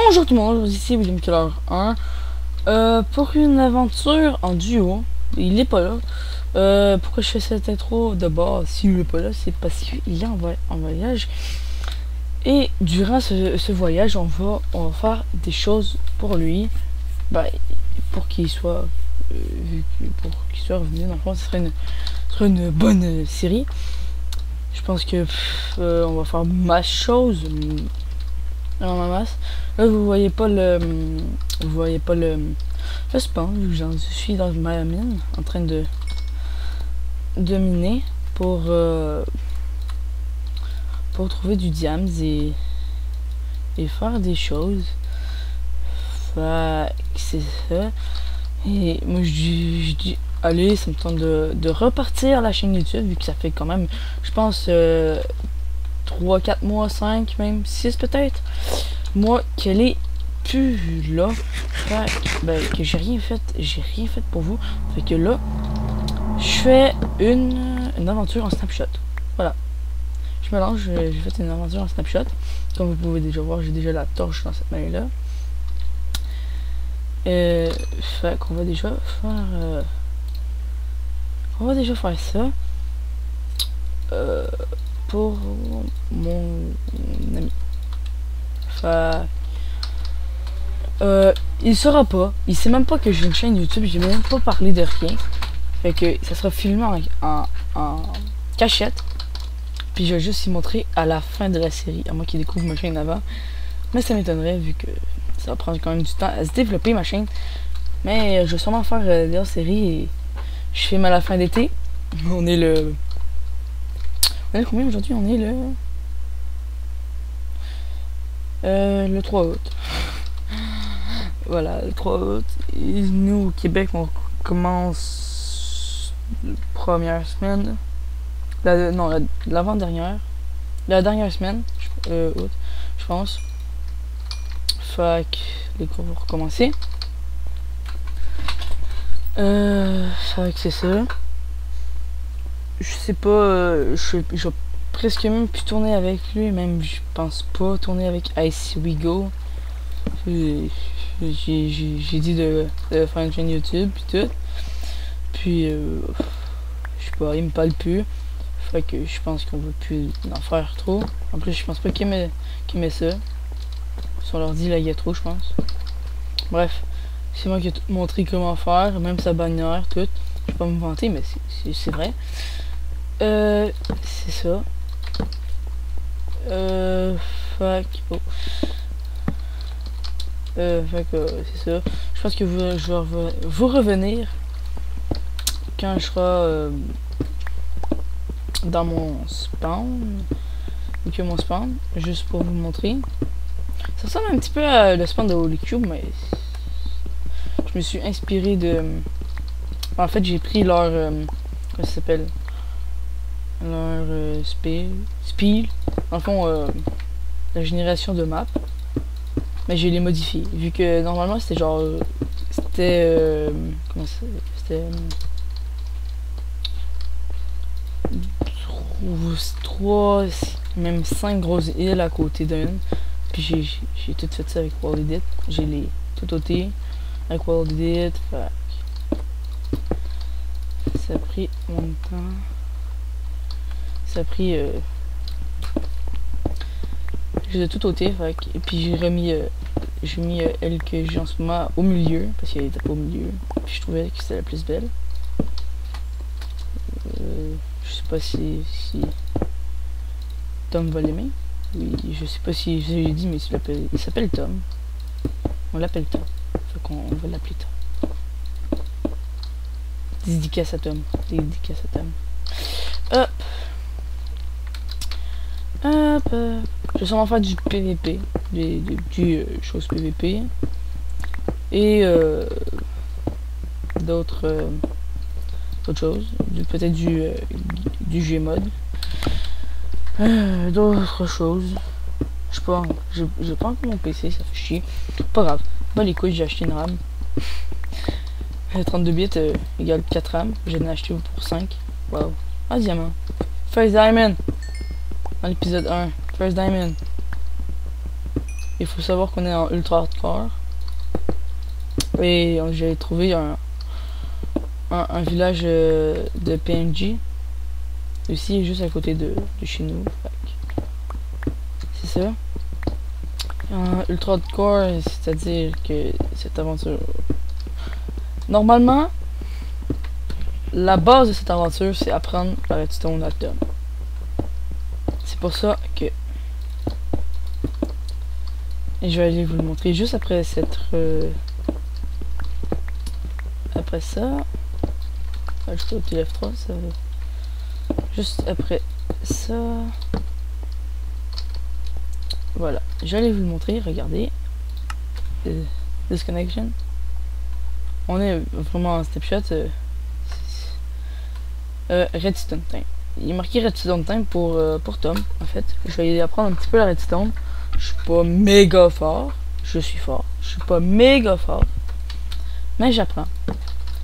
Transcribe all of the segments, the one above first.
Bonjour tout le monde, ici William Keller 1 pour une aventure en duo. Il est pas là. Pourquoi je fais cette intro de base s'il est pas là? C'est parce qu'il est en voyage. Et durant ce voyage, on va faire des choses pour lui. Ben, pour qu'il soit revenu dans le fond, ce serait une bonne série. Je pense que on va faire masse chose. Dans ma masse. Là, vous voyez pas le spawn. Je suis dans ma mine en train de miner pour trouver du diams et faire des choses. C'est ça. Et moi je dis allez, ça me tente de repartir la chaîne YouTube vu que ça fait quand même, je pense 3, 4 mois, 5, même 6 peut-être. Moi, qu'elle est plus là. Que j'ai rien fait pour vous. Fait que là, je fais une aventure en snapshot. Voilà. Je me lance, j'ai fait une aventure en snapshot. Comme vous pouvez déjà voir, j'ai déjà la torche dans cette main-là. Fait qu'on va déjà faire... on va déjà faire ça. Pour mon ami. Il saura pas. Il sait même pas que j'ai une chaîne YouTube. J'ai même pas parlé de rien. Fait que ça sera filmé en cachette. Puis je vais juste y montrer à la fin de la série. À moi qui découvre ma chaîne avant. Mais ça m'étonnerait vu que ça va prendre quand même du temps à se développer ma chaîne. Mais je vais sûrement faire des séries. Et je filme à la fin d'été. On est le... On est combien aujourd'hui? On est le 3 août. Voilà, le 3 août. Et nous, au Québec, on commence la première semaine. L'avant-dernière. La dernière semaine, août, je pense. Fait que les cours vont recommencer. Fait que c'est ça. Je sais pas, je vais presque même plus tourner avec lui, même je pense pas tourner avec Ice We Go. J'ai dit de faire une chaîne YouTube puis tout. Puis je sais pas, il me parle plus. Fait que je pense qu'on veut plus en faire trop. En plus je pense pas qu'il met ça. Sur l'ordi là il y a trop je pense. Bref, c'est moi qui ai tout montré comment faire, même sa bannière, tout. Je vais pas me vanter mais c'est vrai. C'est ça. C'est ça. Je pense que je vais vous revenir quand je serai dans mon spawn. Et que mon spawn, juste pour vous montrer. Ça ressemble un petit peu à le spawn de Holy Cube, mais je me suis inspiré de. En fait, j'ai pris leur. Comment ça s'appelle? Leur spiel. En fond, la génération de map. Mais je l'ai modifié. Vu que normalement c'était genre. Comment ça? C'était. 3, même 5 grosses îles à côté d'une. Puis j'ai tout fait ça avec Wall Edit. J'ai les tout ôté avec Wall Edit. Ça a pris mon temps. Ça a pris j'ai tout ôté et puis j'ai mis elle que j'ai en ce moment au milieu parce qu'elle était pas au milieu puis je trouvais que c'était la plus belle. Je sais pas si Tom va l'aimer. Oui, je sais pas si j'ai dit mais il s'appelle Tom. On l'appelle Tom. Fait qu'on va l'appeler Tom. Dédicace à Tom. Dédicace à Tom. Hop. Je vais sûrement faire du PVP, du choses PVP et d'autres choses, peut-être du Gmod, d'autres choses. Je sais pas, j'ai pas encore mon PC, ça fait chier. Pas grave, bah les couilles, j'ai acheté une RAM. 32 bits égale 4 RAM, j'en ai acheté pour 5. Wow, un diamant. First Diamond. Dans l'épisode 1, First Diamond. Il faut savoir qu'on est en ultra hardcore. Et j'ai trouvé un village de PNJ. Ici, juste à côté de chez nous. C'est ça. Ultra hardcore, c'est-à-dire que cette aventure... Normalement, la base de cette aventure, c'est apprendre la redstone à Tom. C'est pour ça que... Et je vais aller vous le montrer juste après cette... Après ça... Ajouter au TF3, ça... Juste après ça... Voilà, j'allais vous le montrer, regardez. Disconnection. On est vraiment en step shot. Redstone time. Il est marqué redstone time pour Tom, en fait. Je vais aller apprendre un petit peu la redstone. Je suis pas méga fort. Je suis fort. Je suis pas méga fort. Mais j'apprends.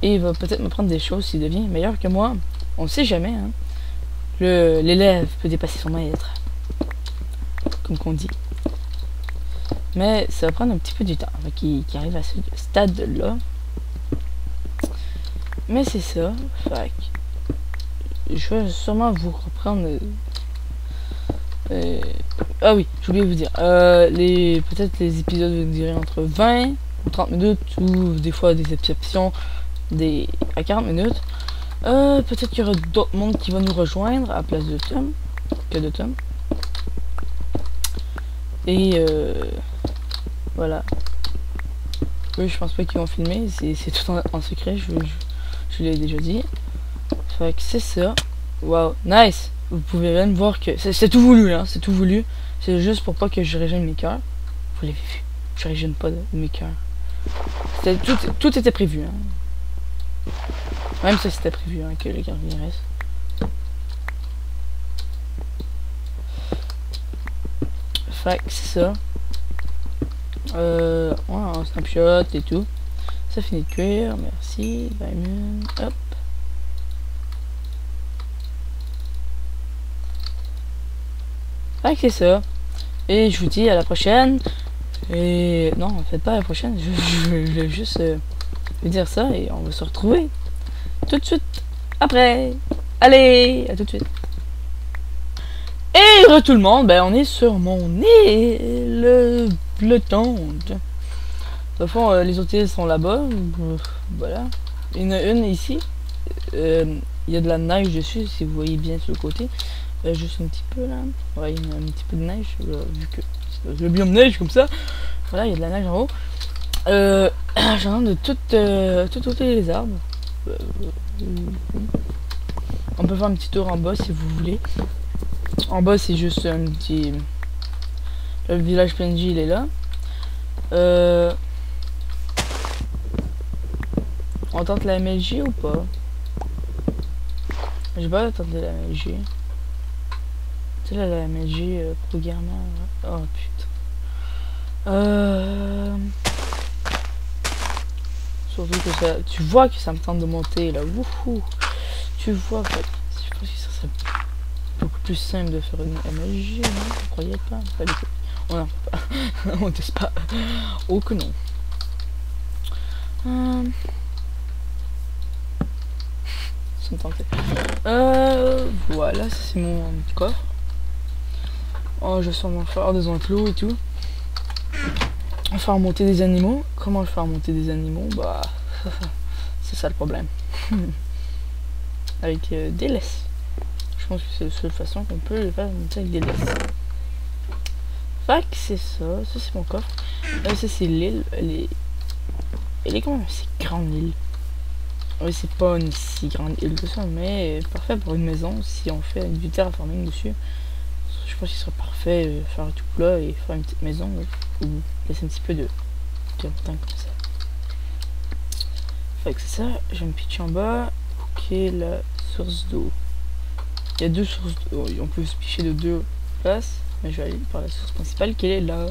Et il va peut-être me prendre des choses s'il devient meilleur que moi. On ne sait jamais, hein. L'élève peut dépasser son maître. Comme qu'on dit. Mais ça va prendre un petit peu du temps qui arrive à ce stade-là. Mais c'est ça. Fait que je vais sûrement vous reprendre. Ah oui, j'ai oublié de vous dire. Peut-être les épisodes vont durer entre 20 ou 30 minutes, ou des fois des exceptions à 40 minutes. Peut-être qu'il y aura d'autres mondes qui vont nous rejoindre à la place de Tom. Que de Tom. Et voilà. Eux, je pense pas qu'ils vont filmer. C'est tout en secret, je l'ai déjà dit. Fait que c'est ça. Wow, nice. Vous pouvez même voir que c'est tout voulu, hein. C'est tout voulu. C'est juste pour pas que je régène mes cœurs. Vous l'avez vu. Je régène pas de mes cœurs. Tout était prévu, hein. Même ça c'était prévu, hein, que le gardien reste. Fait que c'est ça. Ouais, un snapshot et tout. Ça finit de cuire, merci. Hop. Fait que c'est ça. Et je vous dis à la prochaine. Et non, en fait pas à la prochaine. Je vais juste vous dire ça et on va se retrouver tout de suite après. Allez, à tout de suite. Et tout le monde, ben on est sur mon île flottante. Au fond, les autres îles sont là-bas. Voilà. Il y en a une ici. Il y a de la neige dessus, si vous voyez bien sur le côté. Juste un petit peu là. Ouais, il y a un petit peu de neige, vu que c'est le biome neige comme ça. Voilà, il y a de la neige en haut. J'en ai de tout ôter les arbres. On peut faire un petit tour en bas si vous voulez. En bas, c'est juste un petit... Le village PNJ, il est là. On tente la MLG ou pas? J'ai pas tenté la MLG. Tu sais là, la MLG pro gamer. Oh putain. Surtout que ça... Tu vois que ça me tente de monter là. Wouhou. Tu vois, je pense que ça serait beaucoup plus simple de faire une MLG, non? Vous croyez pas? Pas du tout. On n'en fait pas. On teste pas. Oh que non. Ça me tentait. Voilà, ça c'est mon coffre. Oh, je vais sûrement faire des enclos et tout. On va faire monter des animaux. Comment faire monter des animaux? Bah, c'est ça le problème. Avec des laisses. Je pense que c'est la seule façon qu'on peut les faire monter avec des laisses. Fait que c'est ça. Ça c'est mon coffre. Ça c'est l'île. Elle est quand même assez grande l'île. Oui, c'est pas une si grande île que ça, mais parfait pour une maison si on fait du terraforming dessus. Je pense qu'il serait parfait faire tout plat et faire une petite maison ou laisser un petit peu de montagne comme ça. Fait que c'est ça, je vais me pitcher en bas. Ok, la source d'eau. Il y a deux sources d'eau, on peut se picher de deux places, mais je vais aller par la source principale qui est là.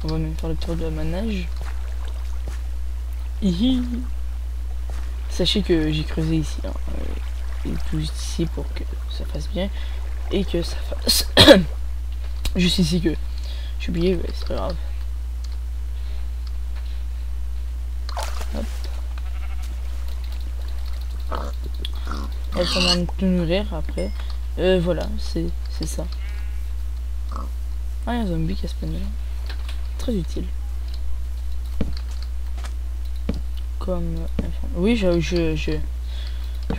On va même faire le tour de la manège. Hihi. Sachez que j'ai creusé ici, hein, et tout ici pour que ça fasse bien et que ça fasse juste ici que j'ai oublié, mais c'est pas grave. On va sûrement te nourrir après. Voilà, c'est ça. Ah, il y a un zombie qui a spawné là. Très utile. Comme... oui, je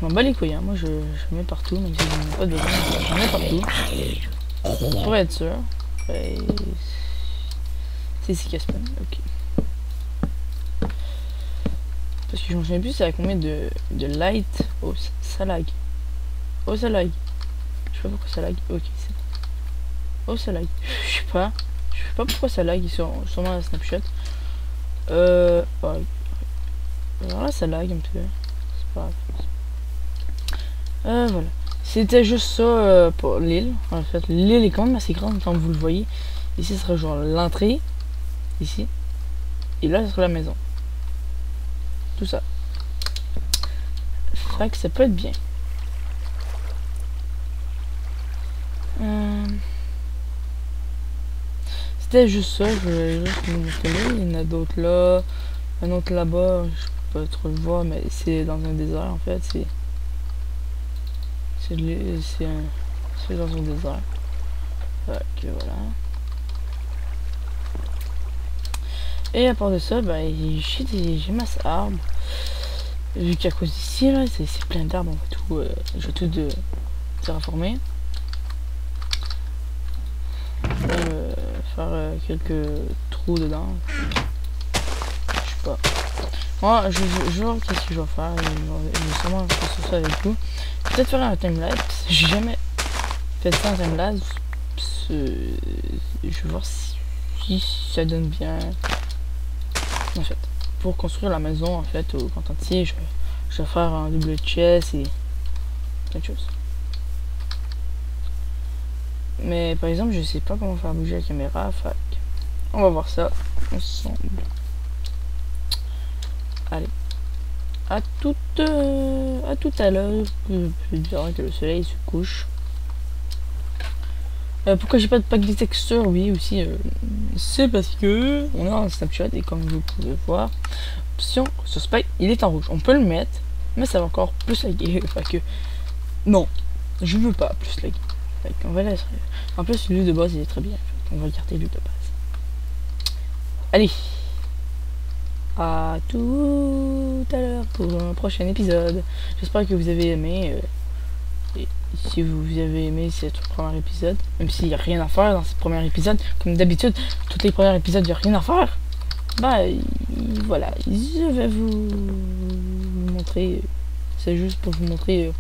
m'en bats les couilles, hein. Moi je mets partout, même si je n'en ai pas besoin, je mets partout. Pour être sûr. Et... c'est ici qu'elle spawn, ok. Parce que je m'en souviens plus, c'est à combien de light. Oh, ça lag. Oh, ça lag. Je sais pas pourquoi ça lag. Ok, c'est bon. Oh, ça lag. Je sais pas. Je sais pas pourquoi ça lag, sûrement la snapshot. Ouais. Alors là, ça lag un peu. C'est pas grave. Voilà. C'était juste ça pour l'île. En fait, l'île est quand même assez grande, comme vous le voyez. Ici, ce sera genre l'entrée. Ici. Et là, ce sera la maison. Tout ça. Fait que ça peut être bien. C'était juste ça, je voulais juste vous montrer. Il y en a d'autres là. Un autre là-bas, je peux pas trop le voir, mais c'est dans un désert en fait. C'est dans un désert. Ok, voilà. Et à part de ça, bah, j'ai masse arbres. Vu qu'à cause d'ici, là, c'est plein d'arbres, on va tout, je vais tout terraformer. Faire quelques trous dedans. Je sais pas. Moi, je vais voir qu'est-ce que je vais faire. Je vais sûrement faire ça avec vous. Peut-être faire un timelapse. J'ai jamais fait ça en timelapse. Je vais voir si ça donne bien. En fait, pour construire la maison, en fait, au compte entier, je vais faire un double chest et plein de choses. Mais par exemple, je sais pas comment faire bouger la caméra. Fait on va voir ça ensemble. Allez. À tout à l'heure. Que le soleil se couche. Pourquoi j'ai pas de pack de textures? Oui, aussi. C'est parce que on est en Snapchat et comme vous pouvez voir, option sur Spike, il est en rouge. On peut le mettre, mais ça va encore plus laguer. Fait que non, je veux pas plus laguer. Fait qu'on va laisser. En plus, lui de base il est très bien. On va écarter lui de base. Allez, à tout à l'heure pour un prochain épisode. J'espère que vous avez aimé. Et si vous avez aimé ce premier épisode, même s'il n'y a rien à faire dans ce premier épisode, comme d'habitude, tous les premiers épisodes, il n'y a rien à faire. Bah voilà, je vais vous montrer. C'est juste pour vous montrer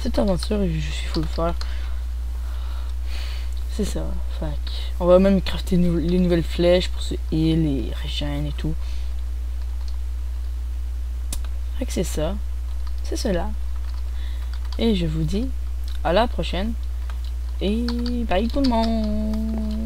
cette aventure et je suis fou le faire. C'est ça. Fait on va même crafter les nouvelles flèches pour ce heal, les régènes et tout. Fait que c'est ça. C'est cela. Et je vous dis à la prochaine. Et bye tout le monde.